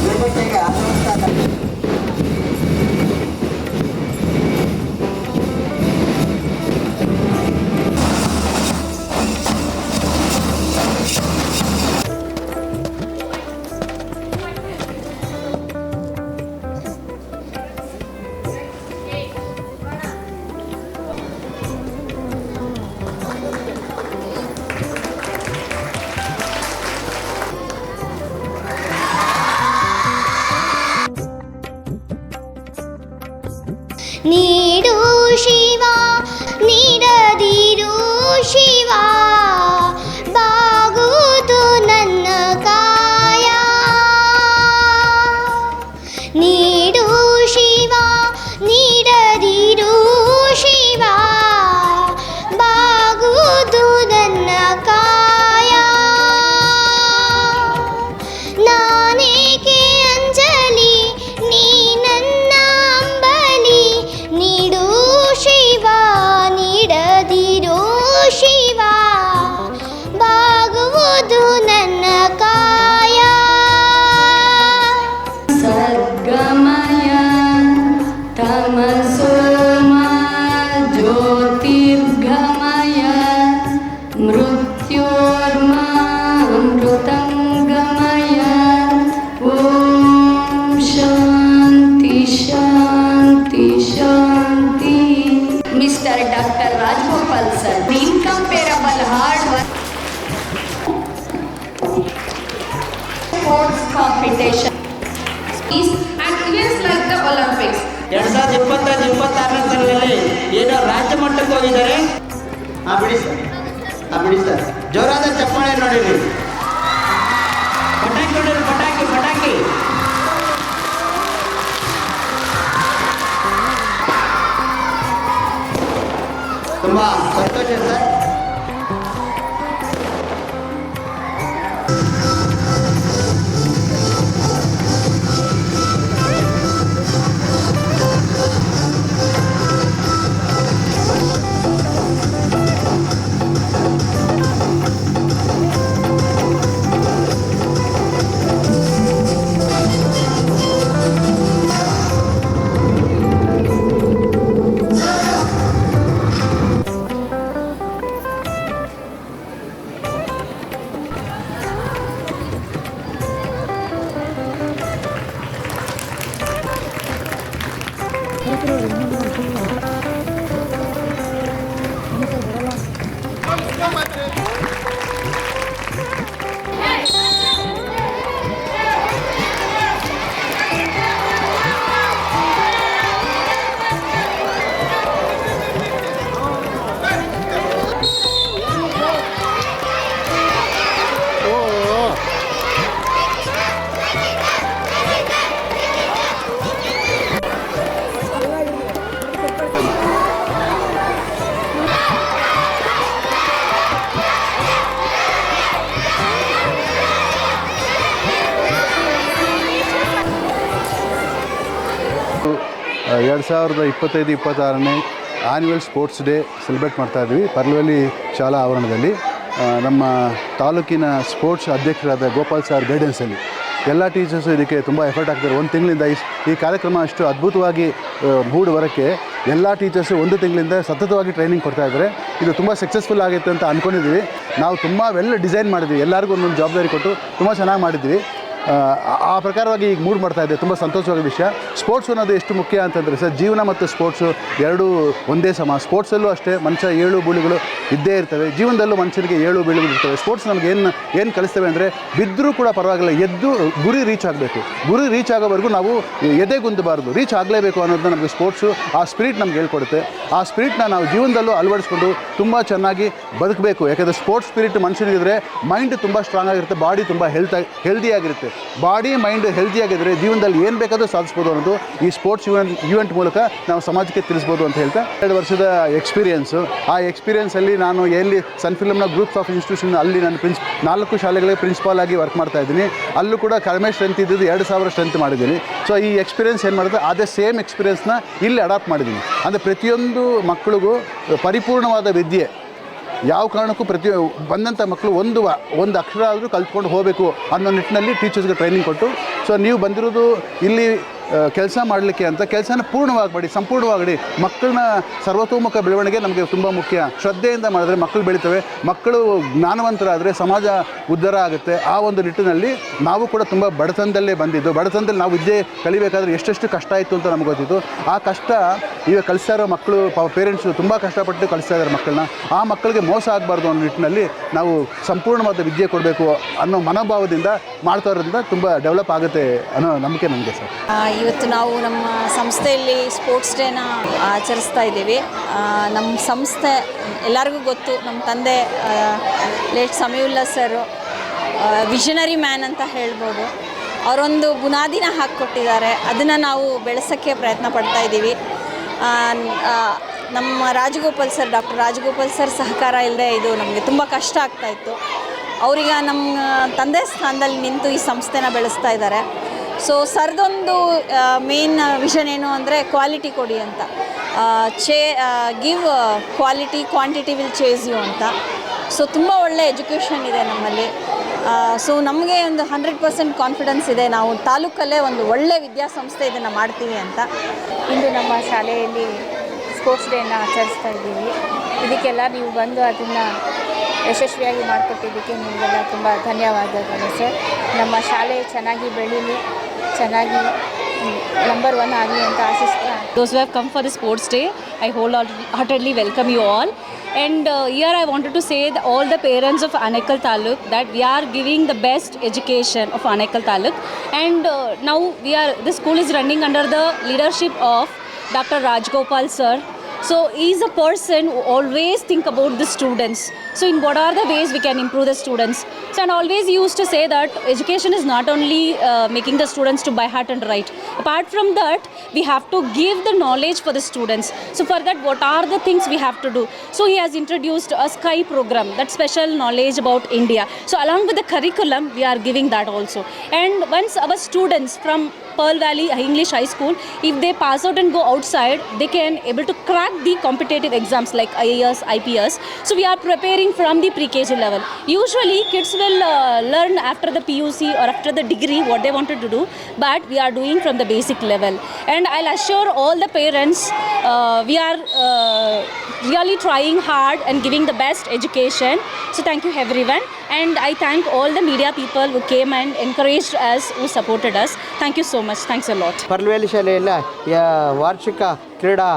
ವೇದಿಕೆಗೆ ಆಗಮಿಸ್ತಾ ನೀಡು ಶಿವ ನೀಡದಿರು ಶಿವ ಬಾಗುವುದು ನನ್ನ ಕಾಯ ನೀಡು ಶಿವ ನೀಡದಿರು ಶಿವ ಬಾಗುವುದು ನನ್ನ ಕಾಯ ನಾನೇಕೆ ಅಂಜಲಿ ನೀ ನನ್ನ ಅಂಬಲಿ ನೀಡು ಶಿವ ನೀಡದಿರೋ ಶಿವ ಬಾಗುವುದು ನನ್ನ ಕಾಯ ಸರ್ಗಮಯ ತಮಸೋಮ ಜ್ಯೋತಿರ್ಗಮಯ ಮೃತ್ಯೋರ್ಮ ಅಮೃತಂಗಮಯ ಓಂ ಶಾಂತಿ ಶಾಂತಿ ಶಾಂತಿ. Mister doctor Rajagopal sir, incomparable hard work, sports competition and events like the Olympics. 2025-26ನೇ ಸಾಲಿನಲ್ಲಿ ಏನೋ ರಾಜ್ಯ ಮಟ್ಟಕ್ಕೆ ಹೋಗಿದ್ದಾರೆ. ಬಿಡಿ ಸರ್ ಜೋರಾದ ಚಪ್ಪಾಳೆ ನೋಡಿರಿ. ಪಟಾಕಿ ನೋಡಿರಿ, ಪಟಾಕಿ ತುಂಬ ಸಂತೋಷ ಸರ್. ಎರಡು 2025-26ನೇ ಆ್ಯನ್ಯುವಲ್ ಸ್ಪೋರ್ಟ್ಸ್ ಡೇ ಸೆಲೆಬ್ರೇಟ್ ಮಾಡ್ತಾಯಿದ್ವಿ ಪರ್ಲವಳ್ಳಿ ಶಾಲಾ ಆವರಣದಲ್ಲಿ. ನಮ್ಮ ತಾಲೂಕಿನ ಸ್ಪೋರ್ಟ್ಸ್ ಅಧ್ಯಕ್ಷರಾದ ಗೋಪಾಲ್ ಸರ್ ಗೈಡೆನ್ಸಲ್ಲಿ ಎಲ್ಲ ಟೀಚರ್ಸು ಇದಕ್ಕೆ ತುಂಬ ಎಫರ್ಟ್ ಹಾಕ್ತಾರೆ. ಒಂದು ತಿಂಗಳಿಂದ ಈ ಕಾರ್ಯಕ್ರಮ ಅಷ್ಟು ಅದ್ಭುತವಾಗಿ ಮೂಡಿ ಬರೋಕ್ಕೆ ಎಲ್ಲ ಟೀಚರ್ಸು 1 ತಿಂಗಳಿಂದ ಸತತವಾಗಿ ಟ್ರೈನಿಂಗ್ ಕೊಡ್ತಾಯಿದ್ದಾರೆ. ಇದು ತುಂಬ ಸಕ್ಸಸ್ಫುಲ್ ಆಗುತ್ತೆ ಅಂತ ಅಂದ್ಕೊಂಡಿದ್ದೀವಿ. ನಾವು ತುಂಬ ವೆಲ್ ಡಿಸೈನ್ ಮಾಡಿದ್ವಿ, ಎಲ್ಲರಿಗೂ ಒಂದೊಂದು ಜವಾಬ್ದಾರಿ ಕೊಟ್ಟು ತುಂಬ ಚೆನ್ನಾಗಿ ಮಾಡಿದ್ವಿ. ಆ ಪ್ರಕಾರವಾಗಿ ಈಗ ಮೂಡ್ ಮಾಡ್ತಾ ಇದೆ. ತುಂಬ ಸಂತೋಷವಾದ ವಿಷಯ. ಸ್ಪೋರ್ಟ್ಸ್ ಅನ್ನೋದು ಎಷ್ಟು ಮುಖ್ಯ ಅಂತಂದರೆ ಸರ್, ಜೀವನ ಮತ್ತು ಸ್ಪೋರ್ಟ್ಸು ಎರಡೂ ಒಂದೇ ಸಮ. ಸ್ಪೋರ್ಟ್ಸಲ್ಲೂ ಅಷ್ಟೇ ಮನುಷ್ಯ ಏಳು ಬೀಳುಗಳು ಇದ್ದೇ ಇರ್ತವೆ, ಜೀವನದಲ್ಲೂ ಮನುಷ್ಯನಿಗೆ ಏಳು ಬೀಳುಗಳು ಇರ್ತವೆ. ಸ್ಪೋರ್ಟ್ಸ್ ನಮಗೆ ಏನು ಕಲಿಸ್ತವೆ ಅಂದರೆ, ಬಿದ್ದರೂ ಕೂಡ ಪರವಾಗಿಲ್ಲ, ಎದ್ದು ಗುರಿ ರೀಚ್ ಆಗಬೇಕು. ಗುರಿ ರೀಚ್ ಆಗೋವರೆಗೂ ನಾವು ಎದೆಗುಂದಬಾರ್ದು, ರೀಚ್ ಆಗಲೇಬೇಕು ಅನ್ನೋದನ್ನ ನಮಗೆ ಸ್ಪೋರ್ಟ್ಸು ಆ ಸ್ಪಿರಿಟ್ ನಮ್ಗೆ ಹೇಳ್ಕೊಡುತ್ತೆ. ಆ ಸ್ಪಿರಿಟ್ನ ನಾವು ಜೀವನದಲ್ಲೂ ಅಳವಡಿಸ್ಕೊಂಡು ತುಂಬ ಚೆನ್ನಾಗಿ ಬದುಕಬೇಕು. ಯಾಕೆಂದರೆ ಸ್ಪೋರ್ಟ್ಸ್ ಸ್ಪಿರಿಟ್ ಮನುಷ್ಯನಿಗಿದ್ರೆ ಮೈಂಡ್ ತುಂಬ ಸ್ಟ್ರಾಂಗ್ ಆಗಿರುತ್ತೆ, ಬಾಡಿ ತುಂಬ ಹೆಲ್ದಿಯಾಗಿರುತ್ತೆ. ಬಾಡಿ ಮೈಂಡ್ ಹೆಲ್ದಿಯಾಗಿದ್ದರೆ ಜೀವನದಲ್ಲಿ ಏನು ಬೇಕಾದರೂ ಸಾಧಿಸ್ಬೋದು ಅನ್ನೋದು ಈ ಸ್ಪೋರ್ಟ್ಸ್ ಇವೆಂಟ್ ಮೂಲಕ ನಾವು ಸಮಾಜಕ್ಕೆ ತಿಳಿಸ್ಬೋದು ಅಂತ ಹೇಳ್ತಾ, 2 ವರ್ಷದ ಎಕ್ಸ್ಪೀರಿಯೆನ್ಸು. ಆ ಎಕ್ಸ್ಪೀರಿಯೆನ್ಸಲ್ಲಿ ನಾನು ಎಲ್ಲಿ ಸನ್ ಫಿಲಮ್ನ ಗ್ರೂಪ್ಸ್ ಆಫ್ ಇನ್ಸ್ಟಿಟ್ಯೂಷನ್ ಅಲ್ಲಿ ನಾನು 4 ಶಾಲೆಗಳಿಗೆ ಪ್ರಿನ್ಸಿಪಾಲ್ ಆಗಿ ವರ್ಕ್ ಮಾಡ್ತಾ ಇದ್ದೀನಿ. ಅಲ್ಲೂ ಕೂಡ ಕಡಿಮೆ ಸ್ಟ್ರೆಂತ್ ಇದ್ದಿದ್ದು 2000 ಸ್ಟ್ರೆಂತ್ ಮಾಡಿದ್ದೀನಿ. ಸೊ ಈ ಎಕ್ಸ್ಪೀರಿಯೆನ್ಸ್ ಏನು ಮಾಡಿದ್ರೆ ಅದೇ ಸೇಮ್ ಎಕ್ಸ್ಪೀರಿಯೆನ್ಸ್ನ ಇಲ್ಲಿ ಅಡಾಪ್ಟ್ ಮಾಡಿದ್ದೀನಿ. ಅಂದರೆ ಪ್ರತಿಯೊಂದು ಮಕ್ಕಳಿಗೂ ಪರಿಪೂರ್ಣವಾದ ವಿದ್ಯೆ ಯಾವ ಕಾರಣಕ್ಕೂ ಬಂದಂಥ ಮಕ್ಕಳು ಒಂದು ಅಕ್ಷರ ಆದರೂ ಕಲ್ತ್ಕೊಂಡು ಹೋಗಬೇಕು ಅನ್ನೋ ನಿಟ್ಟಿನಲ್ಲಿ ಟೀಚರ್ಸ್ಗೆ ಟ್ರೈನಿಂಗ್ ಕೊಟ್ಟು, ಸೊ ನೀವು ಬಂದಿರೋದು ಇಲ್ಲಿ ಕೆಲಸ ಮಾಡಲಿಕ್ಕೆ ಅಂತ, ಕೆಲಸನ ಪೂರ್ಣವಾಗಿ ಮಾಡಿ, ಸಂಪೂರ್ಣವಾಗಿ ಮಕ್ಕಳನ್ನ ಸರ್ವತೋಮುಖ ಬೆಳವಣಿಗೆ ನಮಗೆ ತುಂಬ ಮುಖ್ಯ. ಶ್ರದ್ಧೆಯಿಂದ ಮಾಡಿದ್ರೆ ಮಕ್ಕಳು ಬೆಳೀತವೆ, ಮಕ್ಕಳು ಜ್ಞಾನವಂತರಾದರೆ ಸಮಾಜ ಉದ್ಧಾರ ಆಗುತ್ತೆ. ಆ ಒಂದು ನಿಟ್ಟಿನಲ್ಲಿ ನಾವು ಕೂಡ ತುಂಬ ಬಡತನದಲ್ಲೇ ಬಂದಿದ್ದು, ಬಡತನದಲ್ಲಿ ನಾವು ವಿದ್ಯೆ ಕಲಿಬೇಕಾದ್ರೆ ಎಷ್ಟೆಷ್ಟು ಕಷ್ಟ ಇತ್ತು ಅಂತ ನಮಗೆ ಗೊತ್ತಿತ್ತು. ಆ ಕಷ್ಟ ಈಗ ಕಲಿಸ್ತಾ ಇರೋ ಮಕ್ಕಳು ಪೇರೆಂಟ್ಸು ತುಂಬ ಕಷ್ಟಪಟ್ಟು ಕಲಿಸ್ತಾ ಇದ್ದಾರೆ ಮಕ್ಕಳನ್ನ. ಆ ಮಕ್ಕಳಿಗೆ ಮೋಸ ಆಗಬಾರ್ದು ಅನ್ನೋ ನಿಟ್ಟಿನಲ್ಲಿ ನಾವು ಸಂಪೂರ್ಣವಾದ ವಿದ್ಯೆ ಕೊಡಬೇಕು ಅನ್ನೋ ಮನೋಭಾವದಿಂದ ಮಾಡ್ತಾ ಇರೋದ್ರಿಂದ ತುಂಬ ಡೆವಲಪ್ ಆಗುತ್ತೆ ಅನ್ನೋ ನಂಬಿಕೆ ನನಗೆ ಸರ್. ಇವತ್ತು ನಾವು ನಮ್ಮ ಸಂಸ್ಥೆಯಲ್ಲಿ ಸ್ಪೋರ್ಟ್ಸ್ ಡೇನ ಆಚರಿಸ್ತಾ ಇದ್ದೀವಿ. ನಮ್ಮ ಸಂಸ್ಥೆ ಎಲ್ಲರಿಗೂ ಗೊತ್ತು, ನಮ್ಮ ತಂದೆ late Samiulla sir visionary man ಅಂತ ಹೇಳ್ಬೋದು. ಅವರೊಂದು ಬುನಾದಿನ ಹಾಕಿಕೊಟ್ಟಿದ್ದಾರೆ, ಅದನ್ನು ನಾವು ಬೆಳೆಸೋಕ್ಕೆ ಪ್ರಯತ್ನ ಪಡ್ತಾ ಇದ್ದೀವಿ. ನಮ್ಮ Rajagopal sir, doctor Rajagopal sir ಸಹಕಾರ ಇಲ್ಲದೆ ಇದು ನಮಗೆ ತುಂಬ ಕಷ್ಟ ಆಗ್ತಾಯಿತ್ತು. ಅವರೀಗ ನಮ್ಮ ತಂದೆ ಸ್ಥಾನದಲ್ಲಿ ನಿಂತು ಈ ಸಂಸ್ಥೆನ ಬೆಳೆಸ್ತಾ ಇದ್ದಾರೆ. ಸೊ ಸರ್ದೊಂದು ಮೇನ್ ವಿಷನ್ ಏನು ಅಂದರೆ ಕ್ವಾಲಿಟಿ ಕೊಡಿ ಅಂತ, give quality, quantity will chase you ಅಂತ. ಸೊ ತುಂಬ ಒಳ್ಳೆ ಎಜುಕೇಷನ್ ಇದೆ ನಮ್ಮಲ್ಲಿ. ಸೊ ನಮಗೆ ಒಂದು 100% ಕಾನ್ಫಿಡೆನ್ಸ್ ಇದೆ, ನಾವು ತಾಲೂಕಲ್ಲೇ ಒಂದು ಒಳ್ಳೆ ವಿದ್ಯಾಸಂಸ್ಥೆ ಇದನ್ನು ಮಾಡ್ತೀವಿ ಅಂತ. ಇಂದು ನಮ್ಮ ಶಾಲೆಯಲ್ಲಿ ಸ್ಪೋರ್ಟ್ಸ್ ಡೇನ ಆಚರಿಸ್ತಾ ಇದ್ದೀವಿ. ಇದಕ್ಕೆಲ್ಲ ನೀವು ಬಂದು ಅದನ್ನು ಯಶಸ್ವಿಯಾಗಿ ಮಾಡಿಕೊಟ್ಟಿದ್ದಕ್ಕೆ ನಿಮಗೆಲ್ಲ ತುಂಬ ಧನ್ಯವಾದಗಳು ಸರ್. ನಮ್ಮ ಶಾಲೆ ಚೆನ್ನಾಗಿ ಬೆಳೀಲಿ, ಚೆನ್ನಾಗಿ ನಂಬರ್ 1 ಆಗಲಿ ಅಂತ ಆಶಿಸ್ತಾ. Those who have come for the sports day, I wholeheartedly welcome you all. And here I wanted to say that all the parents of Anekal Taluk that we are giving the best education of Anekal Taluk. And now the school is running under the leadership of Dr. Rajgopal sir. So he is a person who always think about the students. So in what are the ways we can improve the students? So and always used to say that education is not only making the students to by heart and write. Apart from that, we have to give the knowledge for the students. So for that, what are the things we have to do? So he has introduced a SKY program, that special knowledge about India. So along with the curriculum, we are giving that also. And once our students from Pearl Valley English High School, if they pass out and go outside, they can able to crack the competitive exams like IAS, IPS. So we are preparing from the pre-KG level. Usually kids will learn after the PUC or after the degree what they wanted to do, but we are doing from the basic level. And I'll assure all the parents we are really trying hard and giving the best education. So thank you everyone, and I thank all the media people who came and encouraged us, who supported us. Thank you so much. Thanks a lot. ಪರ್ಲ್ವೇಲಿ ಶಾಲೆಯಲ್ಲಿ ವಾರ್ಷಿಕ ಕ್ರೀಡಾ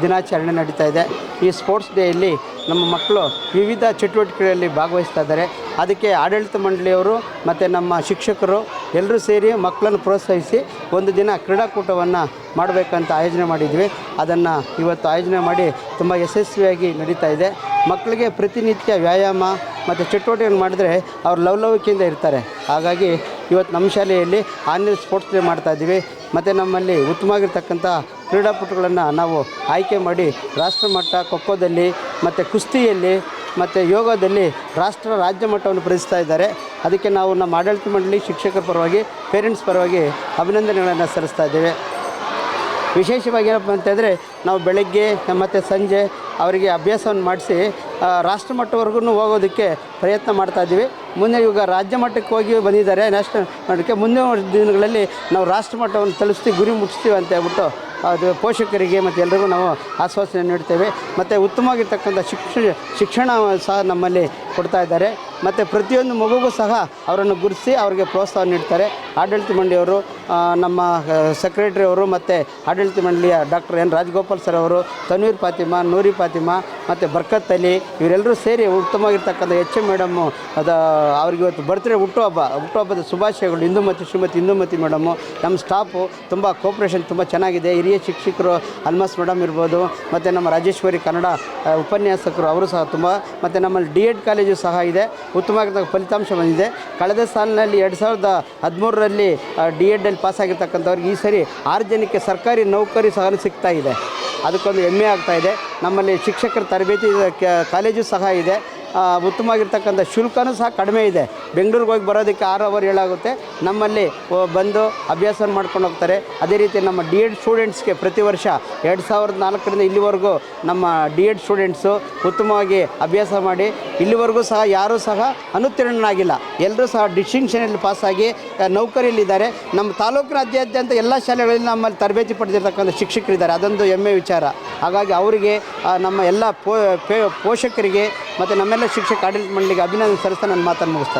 ದಿನಾಚರಣೆ ನಡೀತಾ ಇದೆ. ಈ sports ಡೇಯಲ್ಲಿ ನಮ್ಮ ಮಕ್ಕಳು ವಿವಿಧ ಚಟುವಟಿಕೆಗಳಲ್ಲಿ ಭಾಗವಹಿಸ್ತಾ ಇದ್ದಾರೆ. ಅದಕ್ಕೆ ಆಡಳಿತ ಮಂಡಳಿಯವರು ಮತ್ತು ನಮ್ಮ ಶಿಕ್ಷಕರು ಎಲ್ಲರೂ ಸೇರಿ ಮಕ್ಕಳನ್ನು ಪ್ರೋತ್ಸಾಹಿಸಿ ಒಂದು ದಿನ ಕ್ರೀಡಾಕೂಟವನ್ನು ಮಾಡಬೇಕಂತ ಆಯೋಜನೆ ಮಾಡಿದ್ವಿ. ಅದನ್ನು ಇವತ್ತು ಆಯೋಜನೆ ಮಾಡಿ ತುಂಬ ಯಶಸ್ವಿಯಾಗಿ ನಡೀತಾ ಇದೆ. ಮಕ್ಕಳಿಗೆ ಪ್ರತಿನಿತ್ಯ ವ್ಯಾಯಾಮ ಮತ್ತು ಚಟುವಟಿಕೆಯನ್ನು ಮಾಡಿದ್ರೆ ಅವ್ರು ಲವಲವಿಕೆಯಿಂದ ಇರ್ತಾರೆ. ಹಾಗಾಗಿ ಇವತ್ತು ನಮ್ಮ ಶಾಲೆಯಲ್ಲಿ ಆನ್ಯಲ್ ಸ್ಪೋರ್ಟ್ಸ್ ಡೇ ಮಾಡ್ತಾಯಿದ್ದೀವಿ. ಮತ್ತು ನಮ್ಮಲ್ಲಿ ಉತ್ತಮವಾಗಿರ್ತಕ್ಕಂಥ ಕ್ರೀಡಾಪಟುಗಳನ್ನು ನಾವು ಆಯ್ಕೆ ಮಾಡಿ ರಾಷ್ಟ್ರಮಟ್ಟ ಖೋಖೋದಲ್ಲಿ ಮತ್ತು ಕುಸ್ತಿಯಲ್ಲಿ ಮತ್ತು ಯೋಗದಲ್ಲಿ ರಾಜ್ಯ ಮಟ್ಟವನ್ನು ಪ್ರದರ್ಶಿಸ್ತಾ ಇದ್ದಾರೆ. ಅದಕ್ಕೆ ನಾವು ನಮ್ಮ ಆಡಳಿತ ಮಂಡಳಿ, ಶಿಕ್ಷಕರ ಪರವಾಗಿ, ಪೇರೆಂಟ್ಸ್ ಪರವಾಗಿ ಅಭಿನಂದನೆಗಳನ್ನು ಸಲ್ಲಿಸ್ತಾ ಇದ್ದೇವೆ. ವಿಶೇಷವಾಗಿ ಏನಪ್ಪ ಅಂತಂದರೆ ನಾವು ಬೆಳಗ್ಗೆ ಮತ್ತು ಸಂಜೆ ಅವರಿಗೆ ಅಭ್ಯಾಸವನ್ನು ಮಾಡಿಸಿ ರಾಷ್ಟ್ರಮಟ್ಟವರೆಗೂ ಹೋಗೋದಕ್ಕೆ ಪ್ರಯತ್ನ ಮಾಡ್ತಾಯಿದ್ದೀವಿ. ಮುಂದೆ ಇವಾಗ ರಾಜ್ಯ ಮಟ್ಟಕ್ಕೆ ಹೋಗಿ ಬಂದಿದ್ದಾರೆ, ನ್ಯಾಷನಲ್ ಮಟ್ಟಕ್ಕೆ. ಮುಂದಿನ ದಿನಗಳಲ್ಲಿ ನಾವು ರಾಷ್ಟ್ರಮಟ್ಟವನ್ನು ತಲುಪಿಸ್ತೀವಿ, ಗುರಿ ಮುಟ್ಟಿಸ್ತೀವಿ ಅಂತ ಹೇಳ್ಬಿಟ್ಟು ಅದು ಪೋಷಕರಿಗೆ ಮತ್ತು ಎಲ್ಲರಿಗೂ ನಾವು ಆಶ್ವಾಸನೆ ನೀಡ್ತೇವೆ. ಮತ್ತು ಉತ್ತಮವಾಗಿರ್ತಕ್ಕಂಥ ಶಿಕ್ಷಣ ಸಹ ನಮ್ಮಲ್ಲಿ ಕೊಡ್ತಾ ಇದ್ದಾರೆ. ಮತ್ತು ಪ್ರತಿಯೊಂದು ಮಗುಗೂ ಸಹ ಅವರನ್ನು ಗುರುತಿಸಿ ಅವರಿಗೆ ಪ್ರೋತ್ಸಾಹ ನೀಡ್ತಾರೆ. ಆಡಳಿತ ಮಂಡಳಿಯವರು, ನಮ್ಮ ಸೆಕ್ರೆಟರಿ ಅವರು ಮತ್ತು ಆಡಳಿತ ಮಂಡಳಿಯ ಡಾಕ್ಟರ್ ಎನ್ ರಾಜಗೋಪಾಲ್ ಸರ್ ಅವರು, ತನ್ವೀರ್ ಫಾತಿಮಾ, ನೂರಿ ಫಾತಿಮಾ ಮತ್ತು ಬರ್ಕತ್ ಅಲಿ ಇವರೆಲ್ಲರೂ ಸೇರಿ ಉತ್ತಮವಾಗಿರ್ತಕ್ಕಂಥ HM ಮೇಡಮ್ಮು ಅವ್ರಿಗೆ ಇವತ್ತು ಬರ್ತ್ಡೇ ಹುಟ್ಟುಹಬ್ಬದ ಶುಭಾಶಯಗಳು. ಶ್ರೀಮತಿ ಇಂದುಮತಿ ಮೇಡಮ್ಮು, ನಮ್ಮ ಸ್ಟಾಫು ತುಂಬ ಕೋಪ್ರೇಷನ್ ತುಂಬ ಚೆನ್ನಾಗಿದೆ. ಹಿರಿಯ ಶಿಕ್ಷಕರು ಅಲ್ಮಾಸ್ ಮೇಡಮ್ ಇರ್ಬೋದು, ಮತ್ತು ನಮ್ಮ ರಾಜೇಶ್ವರಿ ಕನ್ನಡ ಉಪನ್ಯಾಸಕರು ಅವರು ಸಹ ತುಂಬ, ಮತ್ತು ನಮ್ಮಲ್ಲಿ D.Ed ಕಾಲೇಜು ಸಹ ಇದೆ. ಉತ್ತಮವಾಗಿರ್ತಕ್ಕ ಫಲಿತಾಂಶ ಬಂದಿದೆ. ಕಳೆದ ಸಾಲಿನಲ್ಲಿ 2013ರಲ್ಲಿ D.Edಲ್ಲಿ ಪಾಸಾಗಿರ್ತಕ್ಕಂಥವ್ರಿಗೆ ಈ ಸರಿ 6 ಜನಕ್ಕೆ ಸರ್ಕಾರಿ ನೌಕರಿ ಸಹ ಸಿಗ್ತಾ ಇದೆ. ಅದಕ್ಕೊಂದು ಹೆಮ್ಮೆ ಆಗ್ತಾಯಿದೆ. ನಮ್ಮಲ್ಲಿ ಶಿಕ್ಷಕರ ತರಬೇತಿ ಕಾಲೇಜು ಸಹ ಇದೆ. ಉತ್ತಮವಾಗಿರ್ತಕ್ಕಂಥ ಶುಲ್ಕನೂ ಸಹ ಕಡಿಮೆ ಇದೆ. ಬೆಂಗಳೂರಿಗೆ ಹೋಗಿ ಬರೋದಕ್ಕೆ 6 ಅವರ್ ಏಳಾಗುತ್ತೆ, ನಮ್ಮಲ್ಲಿ ಬಂದು ಅಭ್ಯಾಸ ಮಾಡ್ಕೊಂಡು ಹೋಗ್ತಾರೆ. ಅದೇ ರೀತಿ ನಮ್ಮ ಡಿ.ಎಡ್ ಸ್ಟೂಡೆಂಟ್ಸ್ಗೆ ಪ್ರತಿ ವರ್ಷ 2004ರಿಂದ ಇಲ್ಲಿವರೆಗೂ ನಮ್ಮ ಡಿ.ಎಡ್ ಸ್ಟೂಡೆಂಟ್ಸು ಉತ್ತಮವಾಗಿ ಅಭ್ಯಾಸ ಮಾಡಿ ಇಲ್ಲಿವರೆಗೂ ಸಹ ಯಾರೂ ಸಹ ಅನುತ್ತೀರ್ಣನಾಗಿಲ್ಲ. ಎಲ್ಲರೂ ಸಹ ಡಿಸ್ಟಿಂಕ್ಷನಲ್ಲಿ ಪಾಸಾಗಿ ನೌಕರಿಯಲ್ಲಿದ್ದಾರೆ. ನಮ್ಮ ತಾಲೂಕಿನಾದ್ಯಂತ ಎಲ್ಲ ಶಾಲೆಗಳಲ್ಲಿ ನಮ್ಮಲ್ಲಿ ತರಬೇತಿ ಪಡೆದಿರ್ತಕ್ಕಂಥ ಶಿಕ್ಷಕರಿದ್ದಾರೆ. ಅದೊಂದು ಹೆಮ್ಮೆ ವಿಚಾರ. ಹಾಗಾಗಿ ಅವರಿಗೆ ನಮ್ಮ ಎಲ್ಲ ಪೋಷಕರಿಗೆ ಮತ್ತು ನಮ್ಮೆಲ್ಲ ಶಿಕ್ಷಕ ಆಡಳಿತ ಮಂಡಳಿಗೆ ಅಭಿನಂದನೆ ಸಲ್ಲಿಸ್ತಾ ನನ್ನ ಮಾತನ್ನು ಮುಗಿಸ್ತಾ ಇದ್ದೀನಿ.